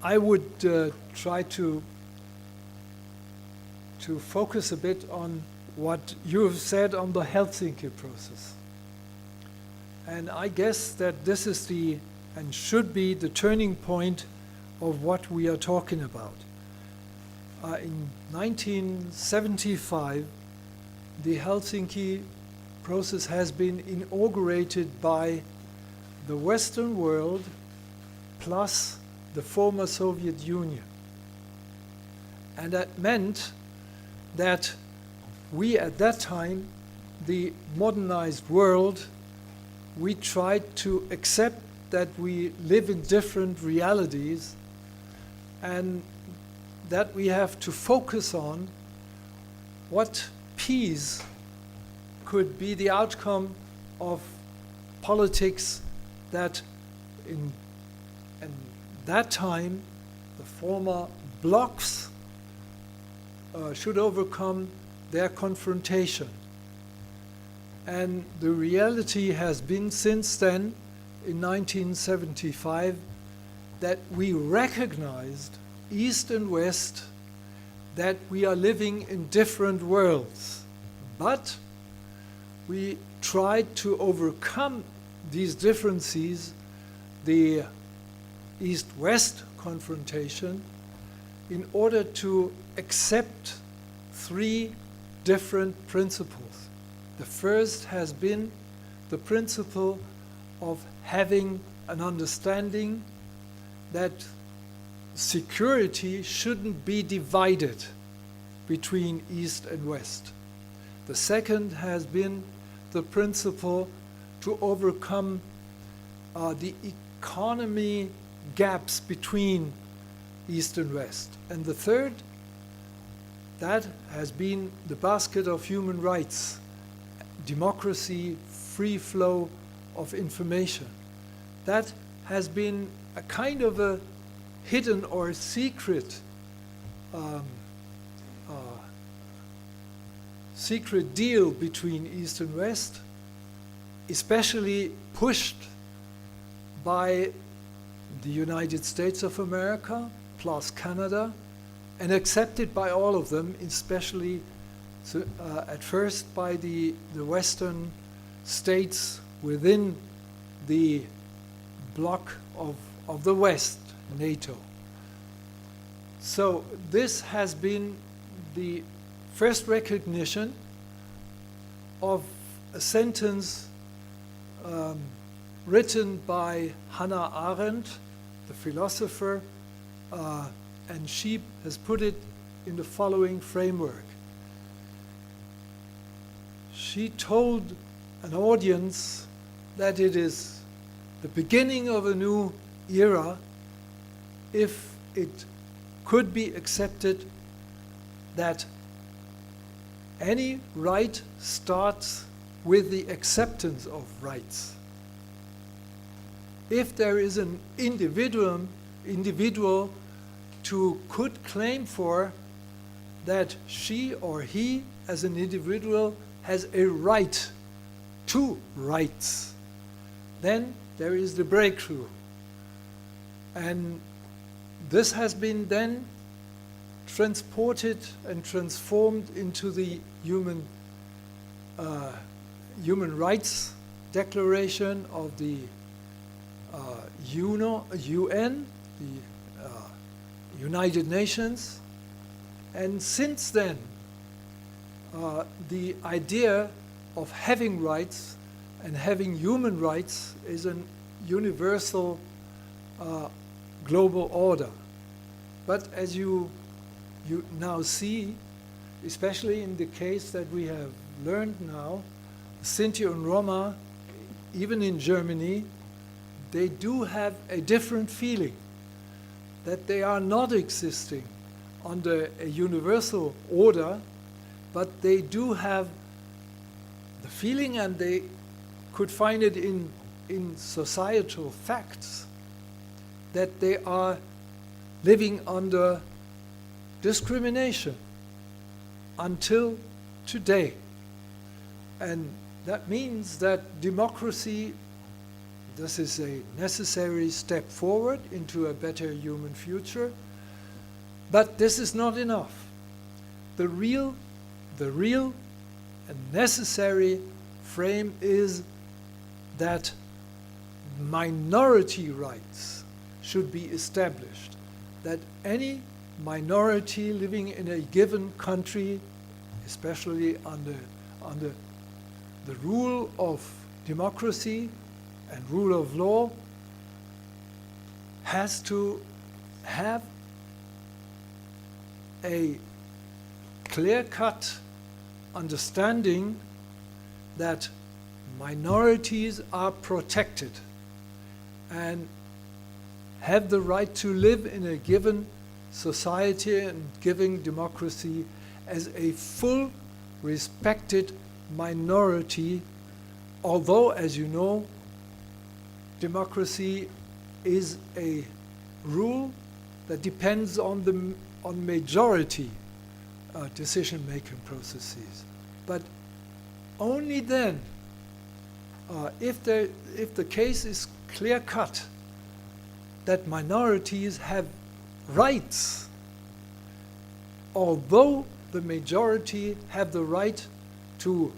I would try to focus a bit on what you have said on the Helsinki process. And I guess that this is and should be the turning point of what we are talking about. In 1975, the Helsinki process has been inaugurated by the Western world plus the former Soviet Union. And that meant that we, at that time, the modernized world, we tried to accept that we live in different realities and that we have to focus on what peace could be the outcome of politics that in that time the former blocs should overcome their confrontation. And the reality has been since then, in 1975, that we recognized, East and West, that we are living in different worlds. But we tried to overcome these differences, the East-West confrontation, in order to accept three different principles. The first has been the principle of having an understanding that security shouldn't be divided between East and West. The second has been the principle to overcome the economy gaps between East and West. And the third, that has been the basket of human rights, democracy, free flow of information. That has been a kind of a hidden or secret secret deal between East and West, especially pushed by the United States of America plus Canada, and accepted by all of them, especially at first by the Western states within the bloc of the West, NATO. So this has been the first recognition of a sentence written by Hannah Arendt, the philosopher, and she has put it in the following framework. She told an audience that it is the beginning of a new era if it could be accepted that any right starts with the acceptance of rights. If there is an individual could claim for that she or he as an individual has a right to rights, then there is the breakthrough. And this has been then transported and transformed into the human rights declaration of the UN, the United Nations. And since then, the idea of having rights and having human rights is a universal global order. But as you now see, especially in the case that we have learned now, Sinti and Roma, even in Germany, they do have a different feeling, that they are not existing under a universal order, but they do have the feeling, and they could find it in societal facts, that they are living under discrimination until today. And that means that democracy this is a necessary step forward into a better human future. But this is not enough. The real and necessary frame is that minority rights should be established, that any minority living in a given country, especially under the rule of democracy and rule of law, has to have a clear-cut understanding that minorities are protected and have the right to live in a given society and given democracy as a full respected minority, although, as you know, democracy is a rule that depends on majority decision-making processes. But only then, if the case is clear-cut that minorities have rights, although the majority have the right to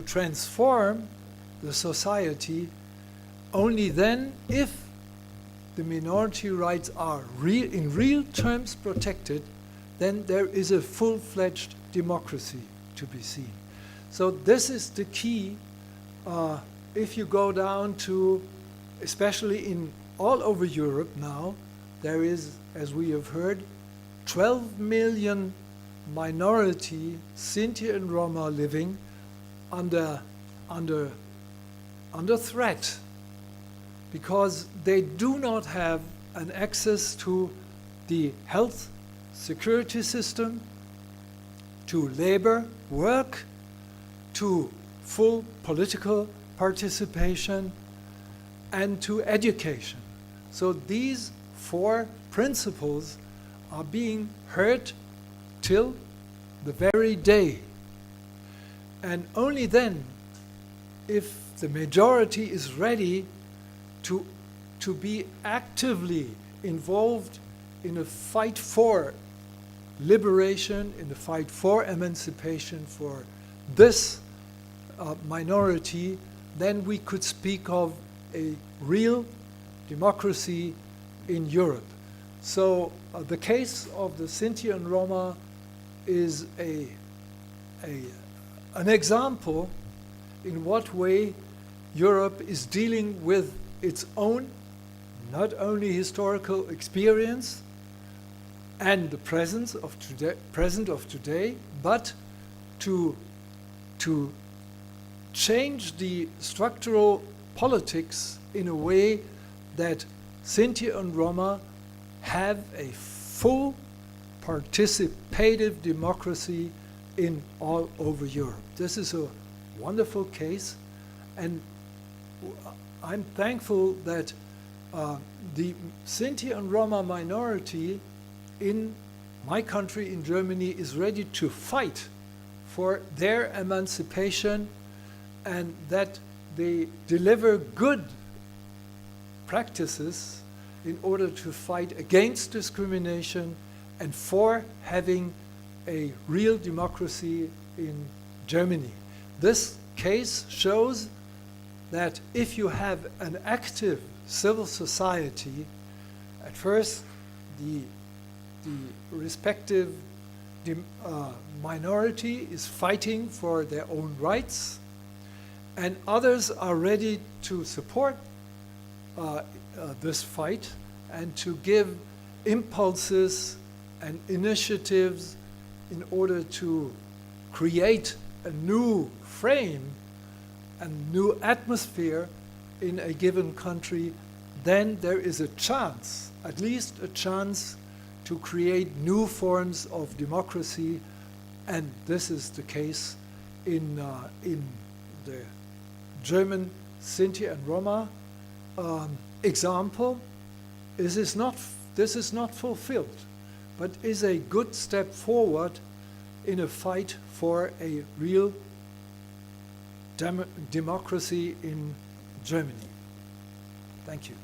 transform the society, only then, if the minority rights are in real terms protected, then there is a full-fledged democracy to be seen. So this is the key. If you go down to, especially in all over Europe now, there is, as we have heard, 12 million minority Sinti and Roma living under threat, because they do not have an access to the health security system, to labor, work, to full political participation, and to education. So these four principles are being heard till the very day. And only then, if the majority is ready to be actively involved in a fight for liberation, in the fight for emancipation for this minority, then we could speak of a real democracy in Europe. So the case of the Sinti and Roma is an example in what way Europe is dealing with its own, not only historical experience and the present of today, but to change the structural politics in a way that Sinti and Roma have a full participative democracy in all over Europe. This is a wonderful case, and I'm thankful that the Sinti and Roma minority in my country, in Germany, is ready to fight for their emancipation, and that they deliver good practices in order to fight against discrimination and for having a real democracy in Germany. This case shows that if you have an active civil society, at first the respective minority is fighting for their own rights, and others are ready to support this fight and to give impulses and initiatives in order to create a new frame and new atmosphere in a given country, then there is a chance, at least a chance, to create new forms of democracy. And this is the case in the German Sinti and Roma example. This is not fulfilled, but is a good step forward in a fight for a real democracy in Germany. Thank you.